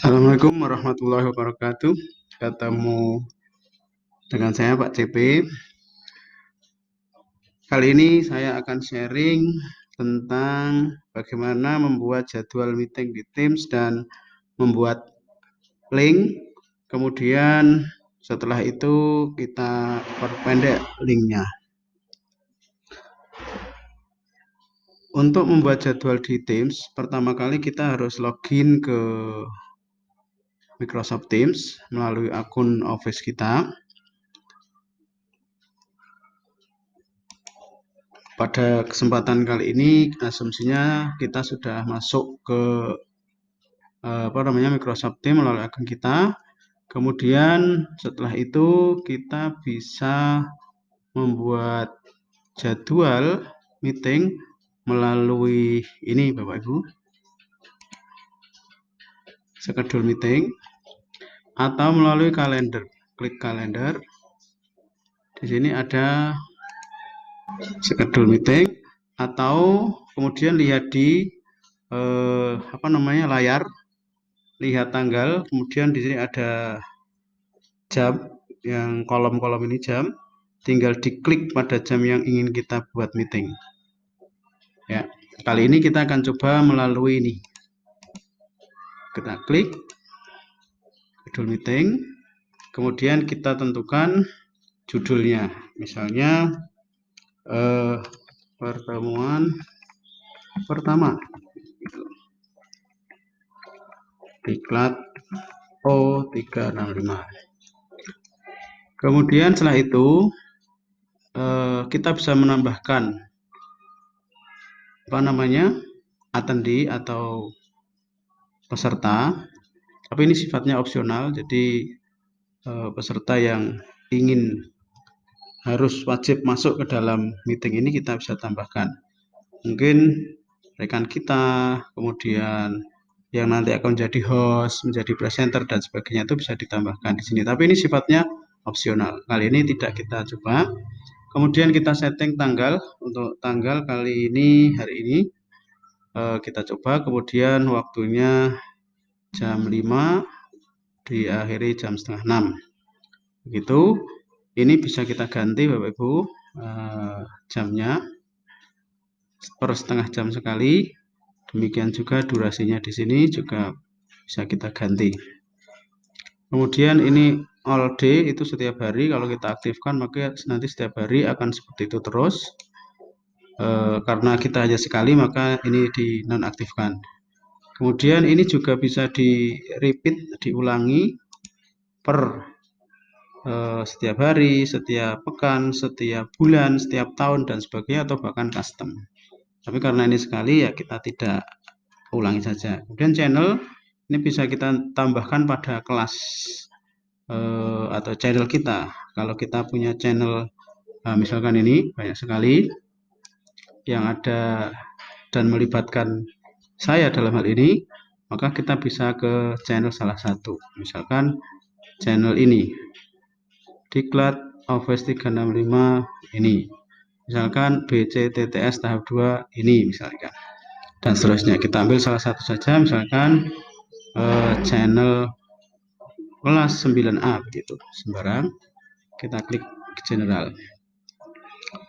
Assalamualaikum warahmatullahi wabarakatuh. Ketemu dengan saya Pak CP. Kali ini saya akan sharing tentang bagaimana membuat jadwal meeting di Teams dan membuat link. Kemudian setelah itu kita perpendek linknya. Untuk membuat jadwal di Teams, pertama kali kita harus login ke Microsoft Teams melalui akun Office kita. Pada kesempatan kali ini asumsinya kita sudah masuk ke Microsoft Teams melalui akun kita. Kemudian setelah itu kita bisa membuat jadwal meeting melalui ini Bapak Ibu, schedule meeting, atau melalui kalender. Klik kalender. Di sini ada schedule meeting, atau kemudian lihat di layar, lihat tanggal, kemudian di sini ada jam, yang kolom-kolom ini jam, tinggal diklik pada jam yang ingin kita buat meeting. Ya, kali ini kita akan coba melalui ini. Kita klik schedule meeting, kemudian kita tentukan judulnya, misalnya pertemuan pertama, diklat O365. Kemudian setelah itu kita bisa menambahkan attendee atau peserta, tapi ini sifatnya opsional, jadi peserta yang ingin harus wajib masuk ke dalam meeting ini kita bisa tambahkan. Mungkin rekan kita, kemudian yang nanti akan menjadi host, menjadi presenter dan sebagainya itu bisa ditambahkan di sini. Tapi ini sifatnya opsional. Kali ini tidak kita coba. Kemudian kita setting tanggal. Untuk tanggal kali ini, hari ini kita coba. Kemudian waktunya jam 5, diakhiri jam setengah 6. Begitu. Ini bisa kita ganti Bapak Ibu jamnya per setengah jam sekali. Demikian juga durasinya di sini juga bisa kita ganti. Kemudian ini all day, itu setiap hari. Kalau kita aktifkan maka nanti setiap hari akan seperti itu terus. Karena kita hanya sekali maka ini dinonaktifkan. Kemudian ini juga bisa di repeat, diulangi per setiap hari, setiap pekan, setiap bulan, setiap tahun dan sebagainya, atau bahkan custom. Tapi karena ini sekali ya kita tidak ulangi saja. Kemudian channel ini bisa kita tambahkan pada kelas atau channel kita. Kalau kita punya channel misalkan ini banyak sekali yang ada dan melibatkan saya dalam hal ini, maka kita bisa ke channel salah satu. Misalkan channel ini, diklat Office 365 ini, misalkan BCTTS tahap 2 ini misalkan, dan seterusnya. Kita ambil salah satu saja, misalkan channel kelas 9A begitu, sembarang kita klik general.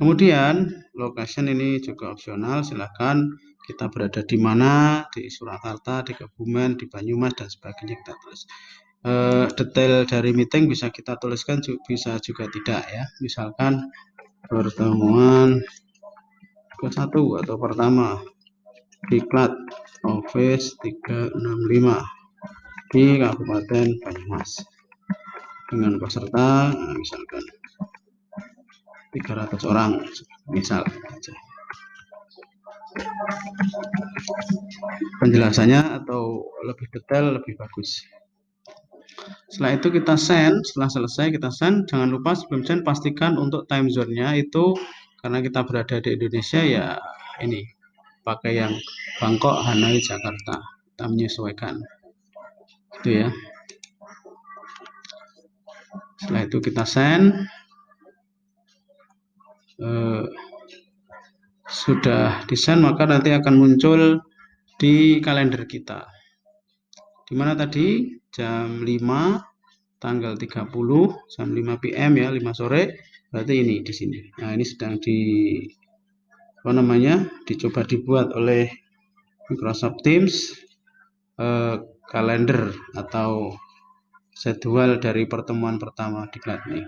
Kemudian location ini juga opsional, silahkan kita berada di mana, di Surakarta, di Kebumen, di Banyumas dan sebagainya kita tulis. Detail dari meeting bisa kita tuliskan, bisa juga tidak ya. Misalkan pertemuan ke-1 atau pertama, diklat Office 365 di Kabupaten Banyumas dengan peserta misalkan 300 orang misal saja. Penjelasannya atau lebih detail lebih bagus. Setelah itu kita send. Setelah selesai kita send. Jangan lupa sebelum send pastikan untuk time zone-nya itu, karena kita berada di Indonesia ya, ini pakai yang Bangkok, Hanoi, Jakarta. Kita menyesuaikan itu ya. Setelah itu kita send. Sudah di send maka nanti akan muncul di kalender kita. Dimana tadi jam 5 tanggal 30 jam 5 PM ya, 5 sore, berarti ini di sini. Nah, ini sedang dicoba dibuat oleh Microsoft Teams, kalender atau jadwal dari pertemuan pertama di Gladme.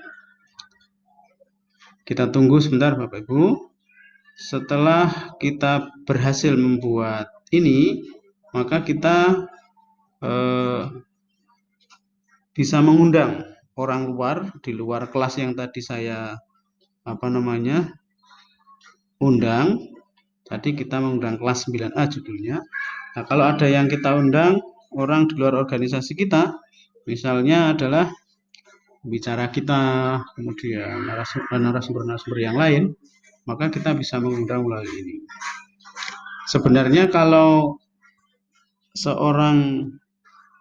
Kita tunggu sebentar Bapak Ibu. Setelah kita berhasil membuat ini, maka kita bisa mengundang orang luar di luar kelas yang tadi saya undang. Tadi kita mengundang kelas 9A judulnya. Nah, kalau ada yang kita undang orang di luar organisasi kita, misalnya adalah bicara kita, kemudian narasumber yang lain, maka kita bisa mengundang melalui ini. Sebenarnya kalau seorang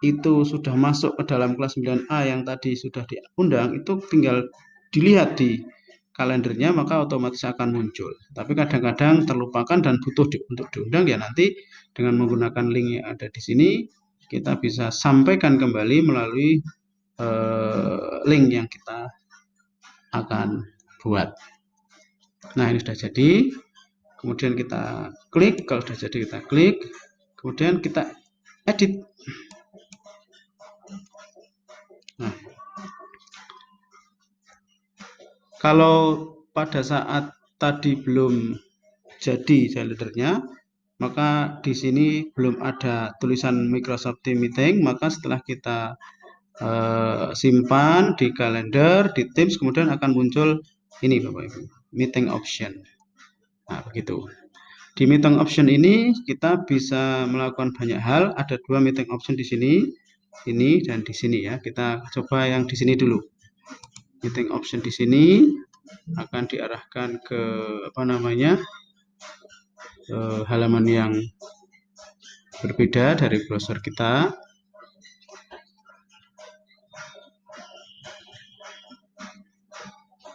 itu sudah masuk ke dalam kelas 9A yang tadi sudah diundang, itu tinggal dilihat di kalendernya, maka otomatis akan muncul. Tapi kadang-kadang terlupakan dan butuh untuk diundang, ya nanti dengan menggunakan link yang ada di sini, kita bisa sampaikan kembali melalui link yang kita akan buat. Nah, ini sudah jadi. Kemudian kita klik, kalau sudah jadi kita klik, kemudian kita edit. Nah, kalau pada saat tadi belum jadi kalendernya, maka di sini belum ada tulisan Microsoft Teams Meeting, maka setelah kita simpan di kalender, di Teams, kemudian akan muncul ini Bapak Ibu, meeting option. Nah, begitu. Di meeting option ini kita bisa melakukan banyak hal. Ada 2 meeting option di sini, ini dan di sini ya. Kita coba yang di sini dulu. Meeting option di sini akan diarahkan ke halaman yang berbeda dari browser kita.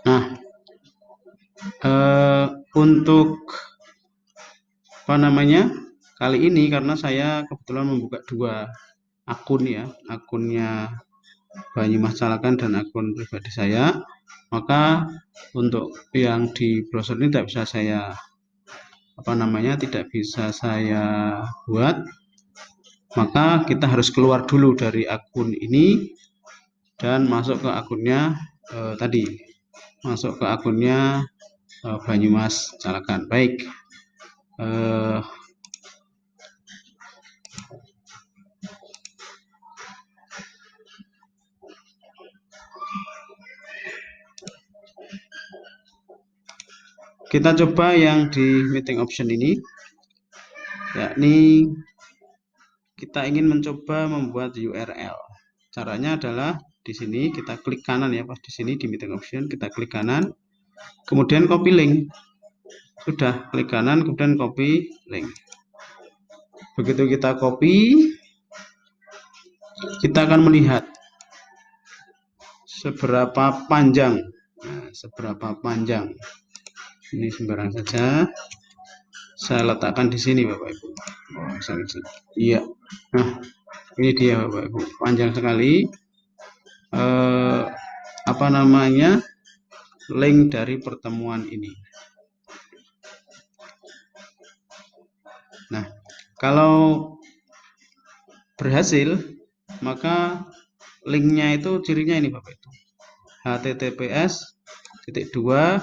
Nah, untuk kali ini karena saya kebetulan membuka 2 akun ya, akunnya Banyumas Calakan dan akun pribadi saya, maka untuk yang di browser ini tidak bisa saya buat, maka kita harus keluar dulu dari akun ini dan masuk ke akunnya masuk ke akunnya Banyumas Calakan. Baik, kita coba yang di meeting option ini, yakni kita ingin mencoba membuat URL. Caranya adalah di sini kita klik kanan ya, pas di sini di meeting option kita klik kanan, kemudian copy link. Sudah klik kanan, kemudian copy link. Begitu kita copy, kita akan melihat seberapa panjang. Nah, seberapa panjang. Ini sembarang saja. Saya letakkan di sini Bapak Ibu. Iya. Nah, ini dia Bapak Ibu. Panjang sekali. Link dari pertemuan ini. Nah, kalau berhasil, maka linknya itu cirinya ini Bapak Ibu. https://,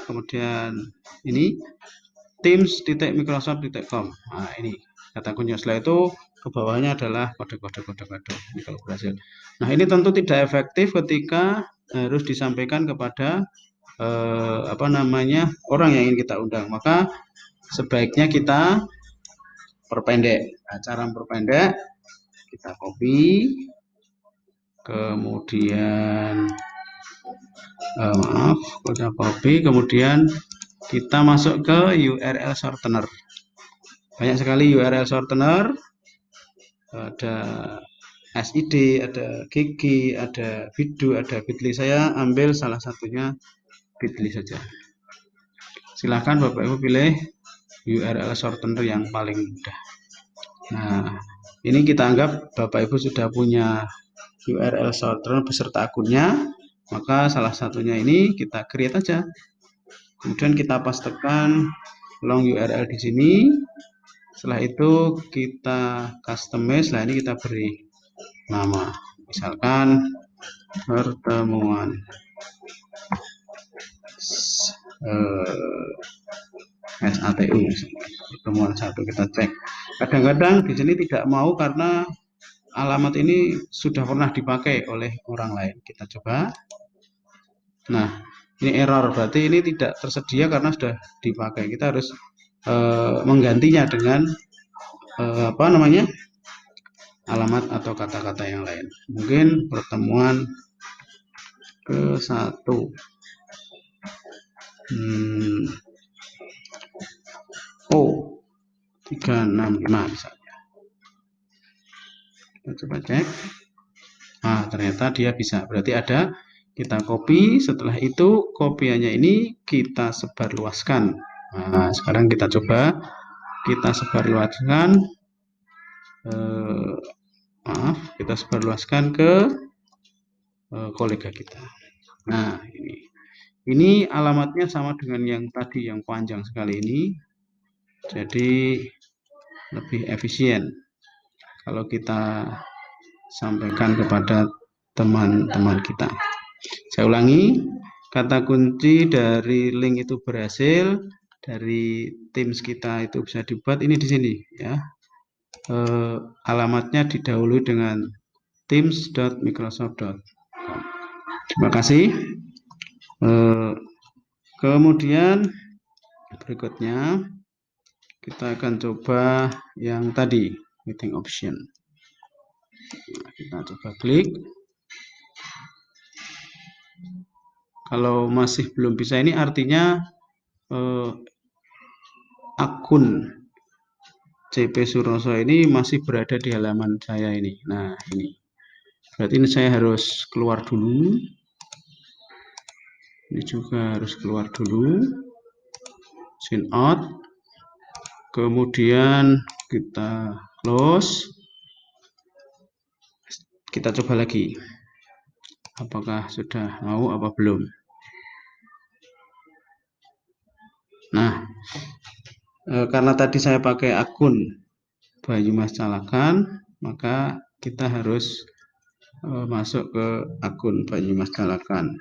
kemudian ini teams.microsoft.com. Nah, ini kata kunci. Setelah itu ke bawahnya adalah kode-kode ini kalau berhasil. Nah, ini tentu tidak efektif ketika harus disampaikan kepada orang yang ingin kita undang. Maka sebaiknya kita perpendek. Nah, cara memperpendek, kita copy, kemudian kemudian kita masuk ke URL shortener. Banyak sekali URL shortener, ada SID, ada Gigi, ada Bidu, ada Bitly. Saya ambil salah satunya Bitly saja. Silahkan Bapak Ibu pilih URL shortener yang paling mudah. Nah, Ini kita anggap Bapak Ibu sudah punya URL shorter beserta akunnya, maka salah satunya ini kita create aja. Kemudian kita pastekan long URL di sini. Setelah itu kita customize. Nah, ini kita beri nama, misalkan pertemuan SATU, pertemuan satu. Kita cek. Kadang-kadang di sini tidak mau karena alamat ini sudah pernah dipakai oleh orang lain. Kita coba. Nah, ini error, berarti ini tidak tersedia karena sudah dipakai. Kita harus menggantinya dengan apa namanya, alamat atau kata-kata yang lain. Mungkin pertemuan ke-1 O365 misalnya. Kita coba cek. Nah, ternyata dia bisa. Berarti ada, kita copy. Setelah itu kopiannya ini kita sebarluaskan. Nah, sekarang kita coba, kita sebarluaskan. Kita sebarluaskan ke kolega kita. Nah, ini alamatnya sama dengan yang tadi, yang panjang sekali ini. Jadi lebih efisien kalau kita sampaikan kepada teman-teman kita. Saya ulangi, kata kunci dari link itu berhasil, dari Teams kita itu bisa dibuat ini di sini ya. Alamatnya didahului dengan teams.microsoft.com. Terima kasih. Kemudian berikutnya kita akan coba yang tadi, meeting option. Nah, kita coba klik. Kalau masih belum bisa, ini artinya akun CP Suroso ini masih berada di halaman saya ini. Nah, ini. Berarti ini saya harus keluar dulu. Ini juga harus keluar dulu. Sign out. Kemudian kita close. Kita coba lagi. Apakah sudah mau apa belum? Nah, karena tadi saya pakai akun Bayu Mas Calakan, maka kita harus masuk ke akun Bayu Mas Calakan.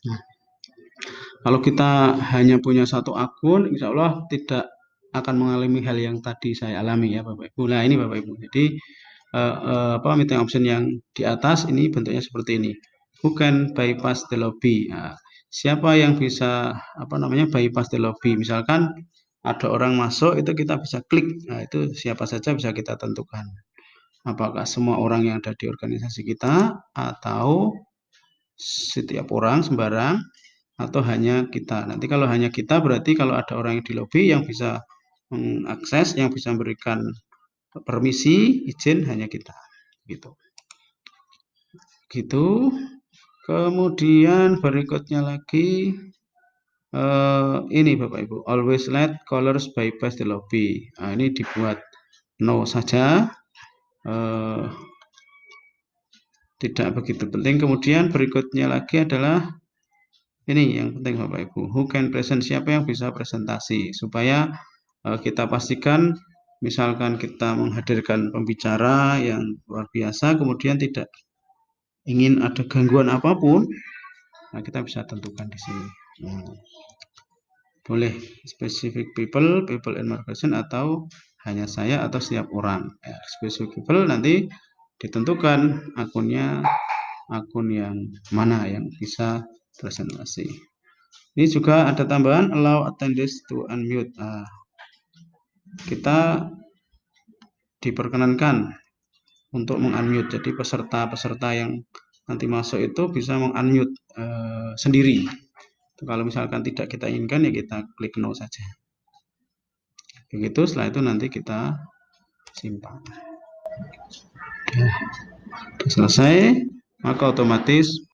Nah, kalau kita hanya punya satu akun, insya Allah tidak akan mengalami hal yang tadi saya alami ya Bapak Ibu. Nah, ini Bapak Ibu. Jadi meeting option yang di atas ini bentuknya seperti ini. Who can bypass the lobby? Nah, siapa yang bisa bypass the lobby? Misalkan ada orang masuk, itu kita bisa klik. Nah, itu siapa saja bisa kita tentukan. Apakah semua orang yang ada di organisasi kita, atau setiap orang sembarang, atau hanya kita. Nanti kalau hanya kita, berarti kalau ada orang yang di lobby yang bisa mengakses, yang bisa memberikan permisi, izin, hanya kita. Gitu. Kemudian berikutnya lagi, ini Bapak Ibu, always let callers bypass the lobby. Nah, ini dibuat no saja, tidak begitu penting. Kemudian berikutnya lagi adalah ini yang penting Bapak Ibu, who can present, siapa yang bisa presentasi, supaya kita pastikan misalkan kita menghadirkan pembicara yang luar biasa, kemudian tidak ingin ada gangguan apapun, nah kita bisa tentukan di sini. Boleh specific people and person, atau hanya saya atau setiap orang. Ya, specific people nanti ditentukan akunnya, akun yang mana yang bisa presentasi. Ini juga ada tambahan allow attendees to unmute. Nah, kita diperkenankan untuk mengunmute. Jadi peserta-peserta yang nanti masuk itu bisa mengunmute sendiri. Kalau misalkan tidak kita inginkan, ya kita klik no saja. Begitu, setelah itu nanti kita simpan. Selesai, maka otomatis